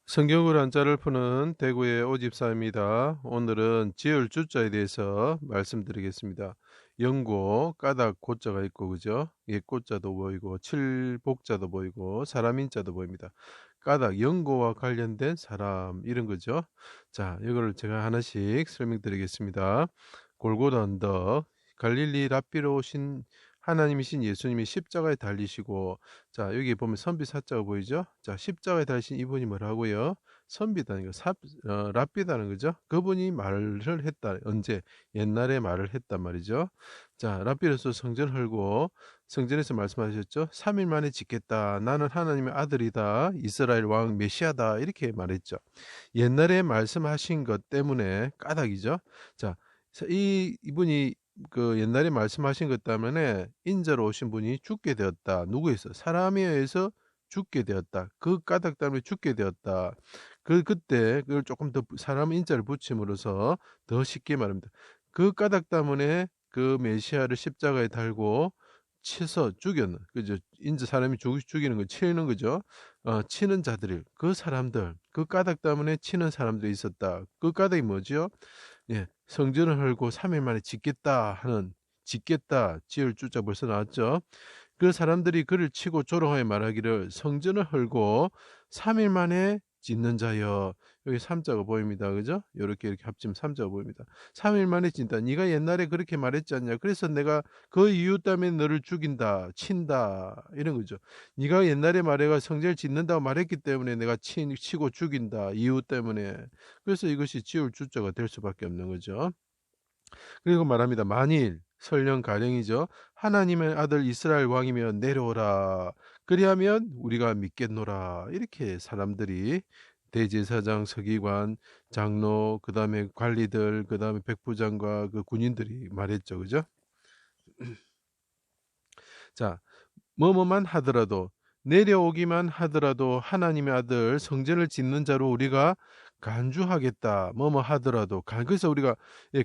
성경을 한자를 푸는 대구의 오집사입니다. 오늘은 지을 주자에 대해서 말씀드리겠습니다. 영고, 까닭 고자가 있고 그죠? 옛고자도 보이고 칠복자도 보이고 사람 인자도 보입니다. 까닭 영고와 관련된 사람 이런 거죠. 자, 이거를 제가 하나씩 설명드리겠습니다. 골고다 언덕, 갈릴리 랍비로 오신 하나님이신 예수님이 십자가에 달리시고, 자, 여기 보면 선비 사자가 보이죠? 자, 십자가에 달리신 이분이 뭐라고요? 선비다는 거, 랍비다는 거죠? 그분이 말을 했다. 언제? 옛날에 말을 했단 말이죠. 자, 랍비로서 성전 헐고, 성전에서 말씀하셨죠? 3일 만에 짓겠다. 나는 하나님의 아들이다. 이스라엘 왕 메시아다. 이렇게 말했죠. 옛날에 말씀하신 것 때문에 까닭이죠. 자, 이분이 그 옛날에 말씀하신 것 때문에 인자로 오신 분이 죽게 되었다. 누구에서? 사람에 의해서 죽게 되었다. 그 까닭 때문에 죽게 되었다. 그때 그걸 조금 더 사람 인자를 붙임으로써 더 쉽게 말합니다. 그 까닭 때문에 그 메시아를 십자가에 달고 치서 죽였는 그죠? 인자 사람이 죽이는 거 치는 거죠. 치는 자들이 그 사람들 그 까닭 때문에 치는 사람들이 있었다. 그 까닭이 뭐지요? 예, 성전을 헐고 3일 만에 짓겠다 하는 짓겠다 지을 주자 벌써 나왔죠. 그 사람들이 그를 치고 조롱하여 말하기를 성전을 헐고 3일 만에 짓는 자여. 여기 3자가 보입니다. 그죠? 이렇게 합치면 3자가 보입니다. 3일 만에 짓는다. 네가 옛날에 그렇게 말했지 않냐. 그래서 내가 그 이유 때문에 너를 죽인다. 친다. 이런 거죠. 네가 옛날에 말해가 성전을 짓는다고 말했기 때문에 내가 치고 죽인다. 이유 때문에. 그래서 이것이 지을 주자가 될 수밖에 없는 거죠. 그리고 말합니다. 만일 설령 가령이죠. 하나님의 아들 이스라엘 왕이면 내려오라. 그리하면 우리가 믿겠노라. 이렇게 사람들이 대제사장, 서기관, 장로, 그 다음에 관리들, 그 다음에 백부장과 그 군인들이 말했죠. 그죠? 자, 뭐뭐만 하더라도 내려오기만 하더라도 하나님의 아들 성전을 짓는 자로 우리가 간주하겠다. 뭐뭐 하더라도 그래서 우리가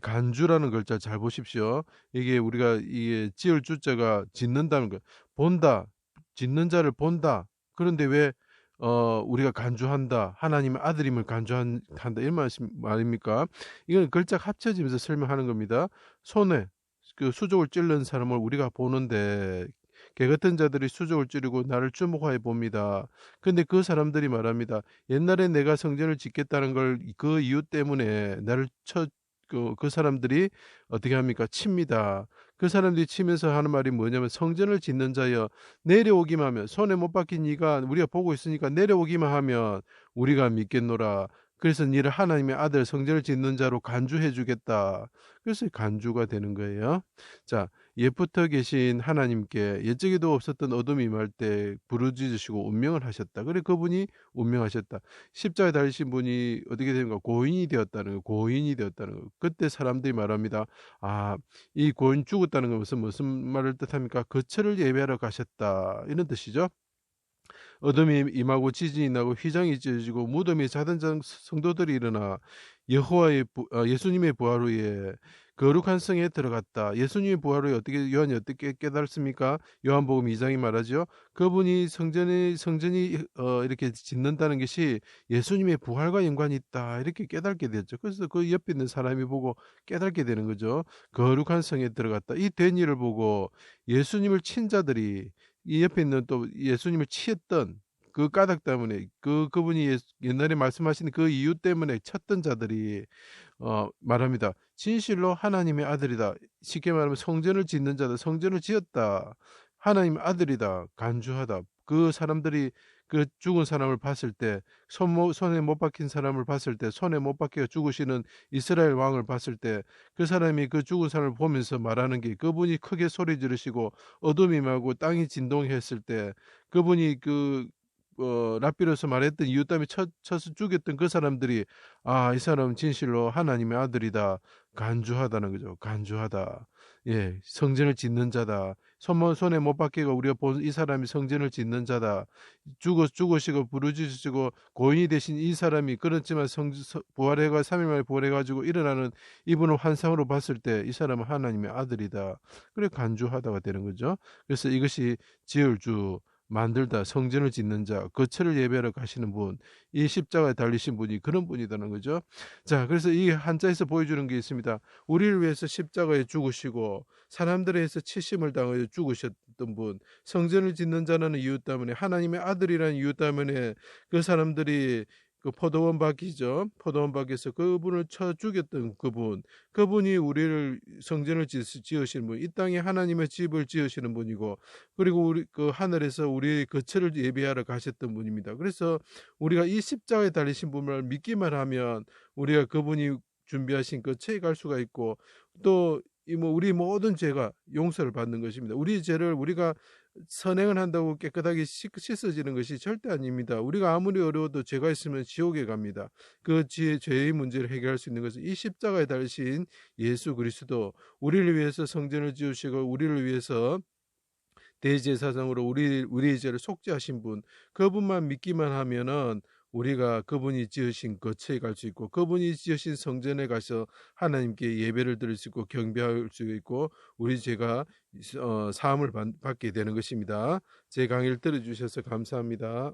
간주라는 글자 잘 보십시오. 이게 우리가 이게 지을 주자가 짓는다는 거 본다. 짓는 자를 본다. 그런데 왜 우리가 간주한다. 하나님의 아들임을 간주한다. 이런 말입니까? 이건 글자 합쳐지면서 설명하는 겁니다. 손에 그 수족을 찔른 사람을 우리가 보는데 개 같은 자들이 수족을 찌르고 나를 주목하여 봅니다. 근데 그 사람들이 말합니다. 옛날에 내가 성전을 짓겠다는 걸 그 이유 때문에 나를 그 사람들이 어떻게 합니까? 칩니다. 그 사람들이 치면서 하는 말이 뭐냐면 성전을 짓는 자여 내려오기만 하면 손에 못 박힌 네가 우리가 보고 있으니까 내려오기만 하면 우리가 믿겠노라. 그래서 니를 하나님의 아들 성전을 짓는 자로 간주해 주겠다. 그래서 간주가 되는 거예요. 자, 옛부터 계신 하나님께 옛적에도 없었던 어둠이 임할 때 부르짖으시고 운명을 하셨다. 그래 그분이 운명하셨다. 십자가에 달리신 분이 어떻게 되는가? 고인이 되었다는 거. 고인이 되었다는 거. 그때 사람들이 말합니다. 아, 이 고인 죽었다는 건 무슨 말을 뜻합니까? 거처를 예배하러 가셨다. 이런 뜻이죠. 어둠이 임하고 지진이 나고 휘장이 찢어지고 무덤이 자던 성도들이 일어나 예수님의 부활 후에 거룩한 성에 들어갔다. 예수님의 부활 후에 요한이 어떻게 깨달았습니까? 요한복음 2장이 말하죠. 그분이 성전이 이렇게 짓는다는 것이 예수님의 부활과 연관이 있다. 이렇게 깨닫게 됐죠. 그래서 그 옆에 있는 사람이 보고 깨닫게 되는 거죠. 거룩한 성에 들어갔다. 이 된 일을 보고 예수님을 친 자들이 이 옆에 있는 또 예수님을 치었던 그 까닭 때문에 그분이 옛날에 말씀하신 그 이유 때문에 쳤던 자들이 말합니다. 진실로 하나님의 아들이다. 쉽게 말하면 성전을 짓는 자다. 성전을 지었다. 하나님의 아들이다. 간주하다. 그 사람들이 그 죽은 사람을 봤을 때 손에 못 박힌 사람을 봤을 때 손에 못 박혀 죽으시는 이스라엘 왕을 봤을 때 그 사람이 그 죽은 사람을 보면서 말하는 게 그분이 크게 소리 지르시고 어둠이 임하고 땅이 진동했을 때 그분이 랍비로서 말했던 이유 때문에 쳐서 죽였던 그 사람들이 이 사람은 진실로 하나님의 아들이다. 간주하다는 거죠. 간주하다. 예, 성전을 짓는 자다. 손에 못 박히고 우리가 본 이 사람이 성전을 짓는 자다. 죽으시고 부르짖으시고 고인이 되신 이 사람이 그렇지만 부활해가 3일 만에 부활해가지고 일어나는 이분을 환상으로 봤을 때 이 사람은 하나님의 아들이다. 그래 간주하다가 되는 거죠. 그래서 이것이 지을 주 만들다 성전을 짓는 자, 거처를 예배하러 가시는 분, 이 십자가에 달리신 분이 그런 분이라는 거죠. 자, 그래서 이 한자에서 보여주는 게 있습니다. 우리를 위해서 십자가에 죽으시고 사람들에 의해서 치심을 당하여 죽으셨던 분, 성전을 짓는 자라는 이유 때문에, 하나님의 아들이라는 이유 때문에 그 사람들이 그 포도원 밖이죠. 포도원 밖에서 그분을 쳐 죽였던 그분이 우리를 성전을 지으시는 분, 이 땅에 하나님의 집을 지으시는 분이고, 그리고 우리 그 하늘에서 우리의 거처를 예비하러 가셨던 분입니다. 그래서 우리가 이 십자가에 달리신 분을 믿기만 하면 우리가 그분이 준비하신 거처에 갈 수가 있고, 또 이 뭐 우리 모든 죄가 용서를 받는 것입니다. 우리 죄를 우리가 선행을 한다고 깨끗하게 씻어지는 것이 절대 아닙니다. 우리가 아무리 어려워도 죄가 있으면 지옥에 갑니다. 그 죄의 문제를 해결할 수 있는 것은 이 십자가에 달리신 예수 그리스도, 우리를 위해서 성전을 지으시고 우리를 위해서 대제사장으로 우리의 죄를 속죄하신 분, 그분만 믿기만 하면은 우리가 그분이 지으신 거처에 갈 수 있고, 그분이 지으신 성전에 가서 하나님께 예배를 드릴 수 있고 경배할 수 있고, 우리 죄가 사함을 받게 되는 것입니다. 제 강의를 들어주셔서 감사합니다.